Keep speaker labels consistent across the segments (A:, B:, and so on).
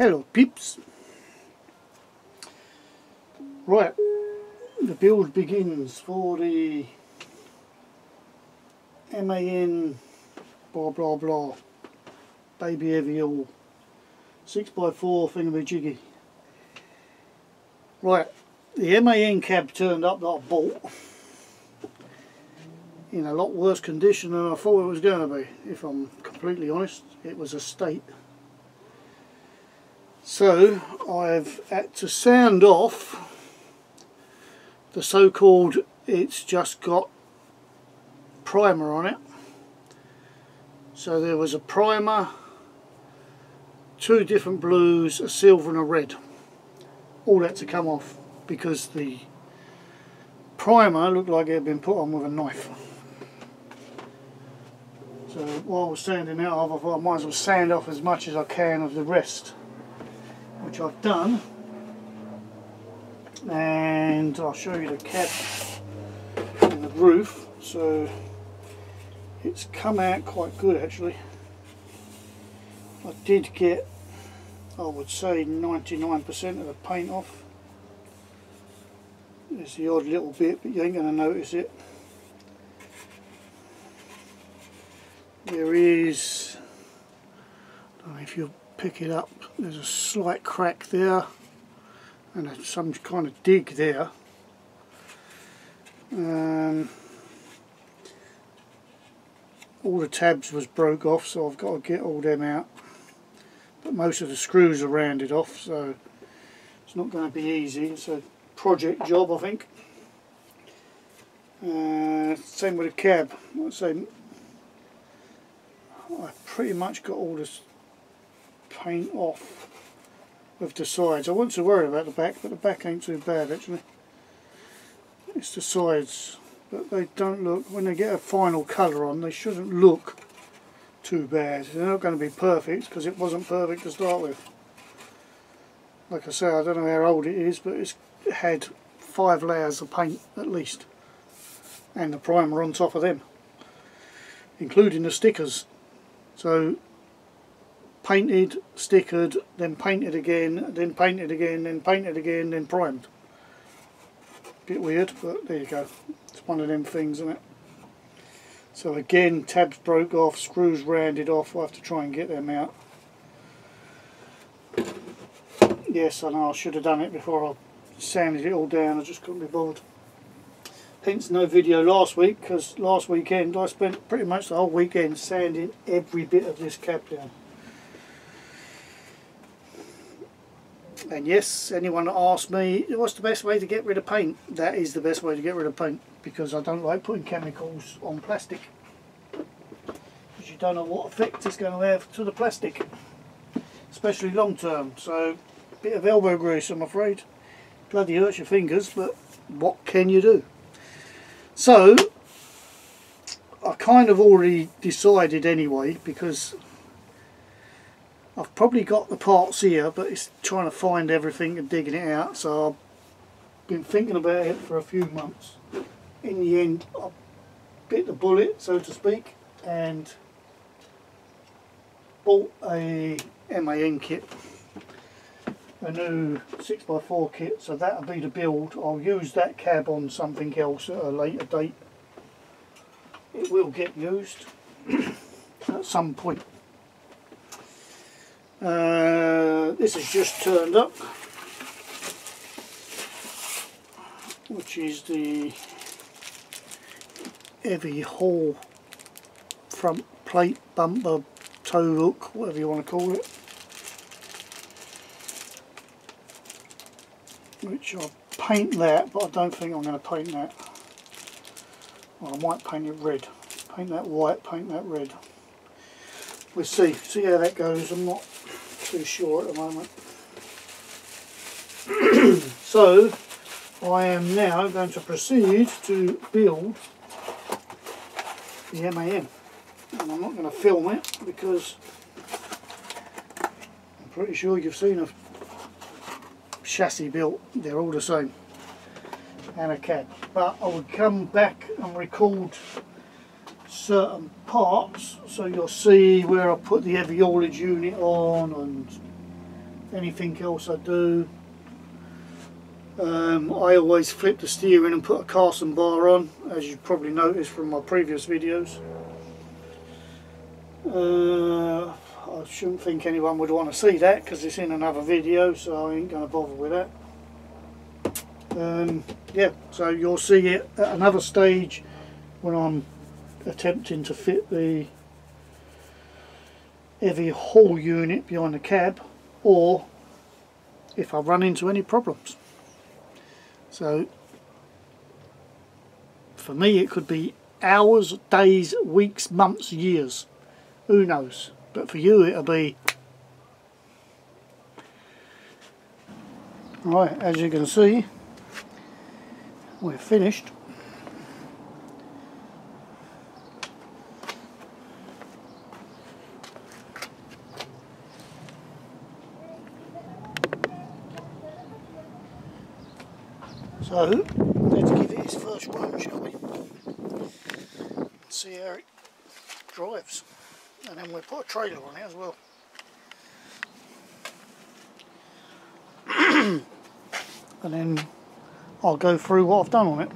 A: Hello peeps. Right, the build begins for the MAN blah blah blah baby Eviol 6x4 thingamajiggy. Right, the MAN cab turned up that I bought in a lot worse condition than I thought it was going to be. If I'm completely honest, it was a state. So I've had to sand off the so-called, it's just got primer on it. So there was a primer, two different blues, a silver and a red. All had to come off because the primer looked like it had been put on with a knife. So while I was sanding that off, I thought I might as well sand off as much as I can of the rest, which I've done. And I'll show you the cab and the roof. So it's come out quite good actually. I did get, I would say, 99% of the paint off. There's the odd little bit, but you ain't going to notice it. There is, I don't know if you'll pick it up, there's a slight crack there and there's some kind of dig there. All the tabs was broke off, so I've got to get all them out, but most of the screws are rounded off, so it's not going to be easy. It's a project job, I think. Same with the cab. I'd say I've pretty much got all this paint off with the sides. I wasn't so worried about the back, but the back ain't too bad actually. It's the sides, but they don't look, when they get a final colour on, they shouldn't look too bad. They're not going to be perfect because it wasn't perfect to start with. Like I say, I don't know how old it is, but it's had 5 layers of paint at least, and the primer on top of them, including the stickers. So painted, stickered, then painted again, then painted again, then painted again, then primed. Bit weird, but there you go. It's one of them things, isn't it? So again, tabs broke off, screws rounded off. I'll have to try and get them out. Yes, I know I should have done it before I sanded it all down. I just couldn't be bothered. Hence no video last week, because last weekend I spent pretty much the whole weekend sanding every bit of this cab down. And yes, anyone that asks me what's the best way to get rid of paint, that is the best way to get rid of paint, because I don't like putting chemicals on plastic, because you don't know what effect it's going to have to the plastic, especially long term. So a bit of elbow grease, I'm afraid. Bloody hurts your fingers, but what can you do? So I kind of already decided anyway, because I've probably got the parts here, but it's trying to find everything and digging it out. So I've been thinking about it for a few months. In the end, I bit the bullet, so to speak, and bought a MAN kit, a new 6x4 kit. So that'll be the build. I'll use that cab on something else at a later date. It will get used at some point. This has just turned up, which is the Eviol front plate, bumper, tow hook, whatever you want to call it, which I'll paint that, but I don't think I'm going to paint that. Well, I might paint it red. Paint that white, paint that red. We'll see how that goes. I'm not too sure at the moment. So I am now going to proceed to build the MAN, and I'm not going to film it because I'm pretty sure you've seen a chassis built. They're all the same, and a cab, but I would come back and record certain parts, so you'll see where I put the heavy haulage unit on and anything else I do. I always flip the steering and put a Carson bar on, as you probably noticed from my previous videos. I shouldn't think anyone would want to see that because it's in another video, so I ain't going to bother with that. Yeah, so you'll see it at another stage when I'm attempting to fit the heavy haul unit behind the cab, or if I run into any problems. So for me it could be hours, days, weeks, months, years, who knows, but for you it'll be right. As you can see, we're finished. So let's give it its first run, shall we? See how it drives, and then we'll put a trailer on it as well. And then I'll go through what I've done on it.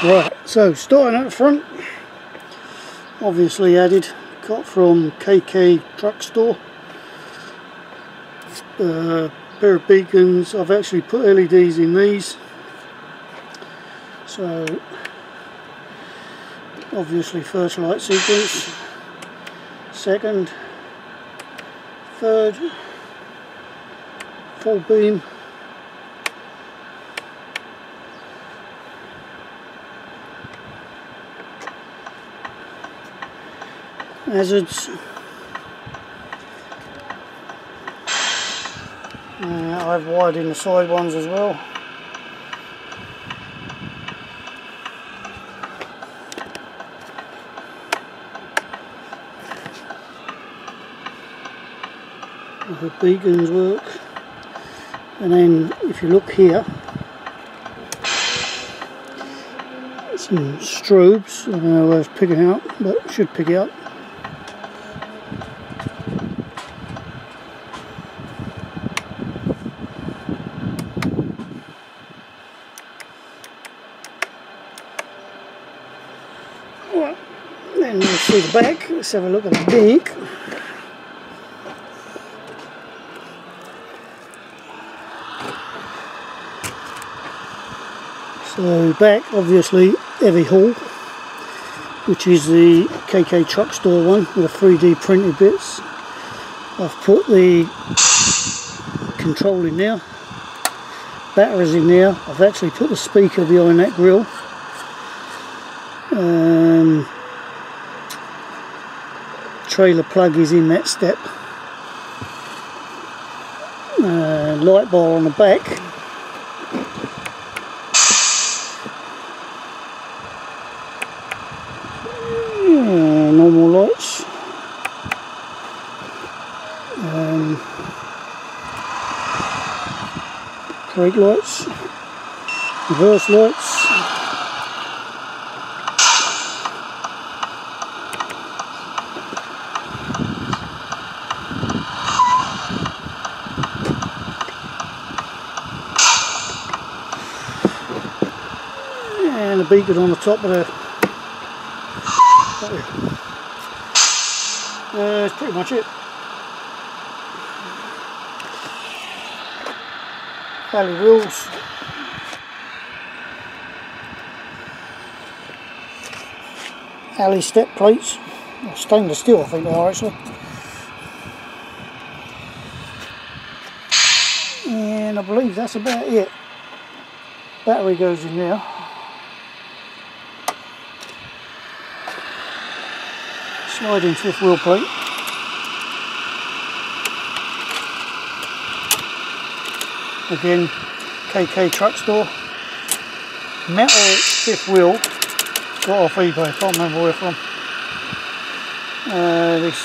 A: Right, so starting at the front, obviously added, got from KK Truck Store, pair of beacons. I've actually put LEDs in these, so obviously first light sequence, second, third, full beam, hazards, I've wired in the side ones as well. The beacons work, and then if you look here, some strobes. I don't know where it's picking out, but it should pick it up. Right, then we'll see the back. Let's have a look at the back. So back, obviously heavy haul, which is the KK Truck Store one with the 3D printed bits. I've put the control in there, batteries in there. I've actually put the speaker behind that grill. Trailer plug is in that step. Light bar on the back. Normal lights, brake lights, reverse lights, and a beacon on the top of the. That's pretty much it. Alley wheels. Alley step plates. Stainless steel, I think they are actually. And I believe that's about it. Battery goes in there. Sliding fifth wheel plate. Again, KK Truck Store. Metal fifth wheel. Got off eBay, can't remember where from. This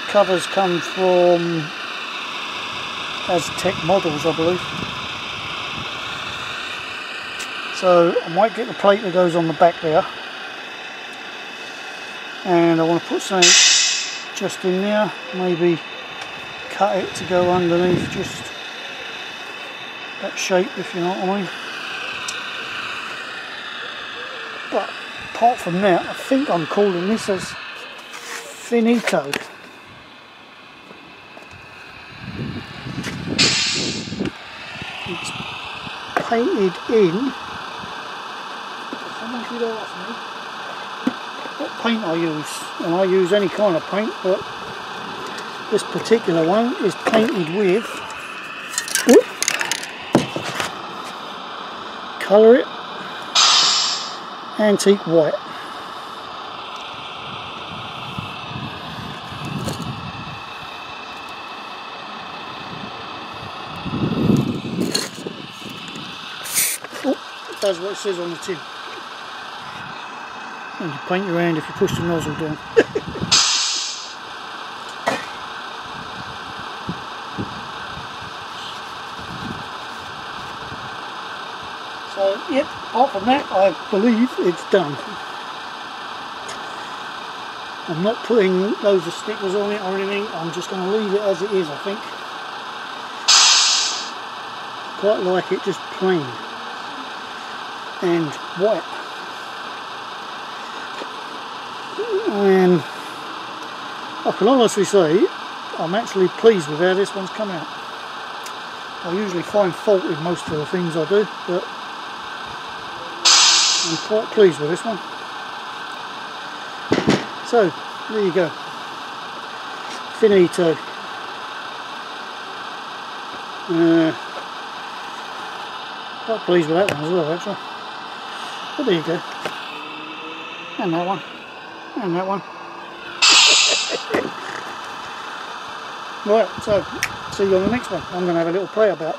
A: covers come from Aztec Models, I believe. So I might get the plate that goes on the back there. And I want to put something just in there, maybe cut it to go underneath, just that shape, if you know what I mean. But apart from that, I think I'm calling this as finito. It's painted in. Someone could ask me what paint I use, and I use any kind of paint, but this particular one is painted with, colour it, antique white. Oh, it does what it says on the tin. And you paint your hand if you push the nozzle down. So, yep, apart from that, I believe it's done. I'm not putting loads of stickers on it or anything, I'm just going to leave it as it is, I think. Quite like it just plain and white. and I can honestly say I'm actually pleased with how this one's come out. I usually find fault with most of the things I do, but I'm quite pleased with this one. So there you go, finito. Quite pleased with that one as well, actually. But there you go. And that one. And that one. Right, so see you on the next one. I'm going to have a little play about.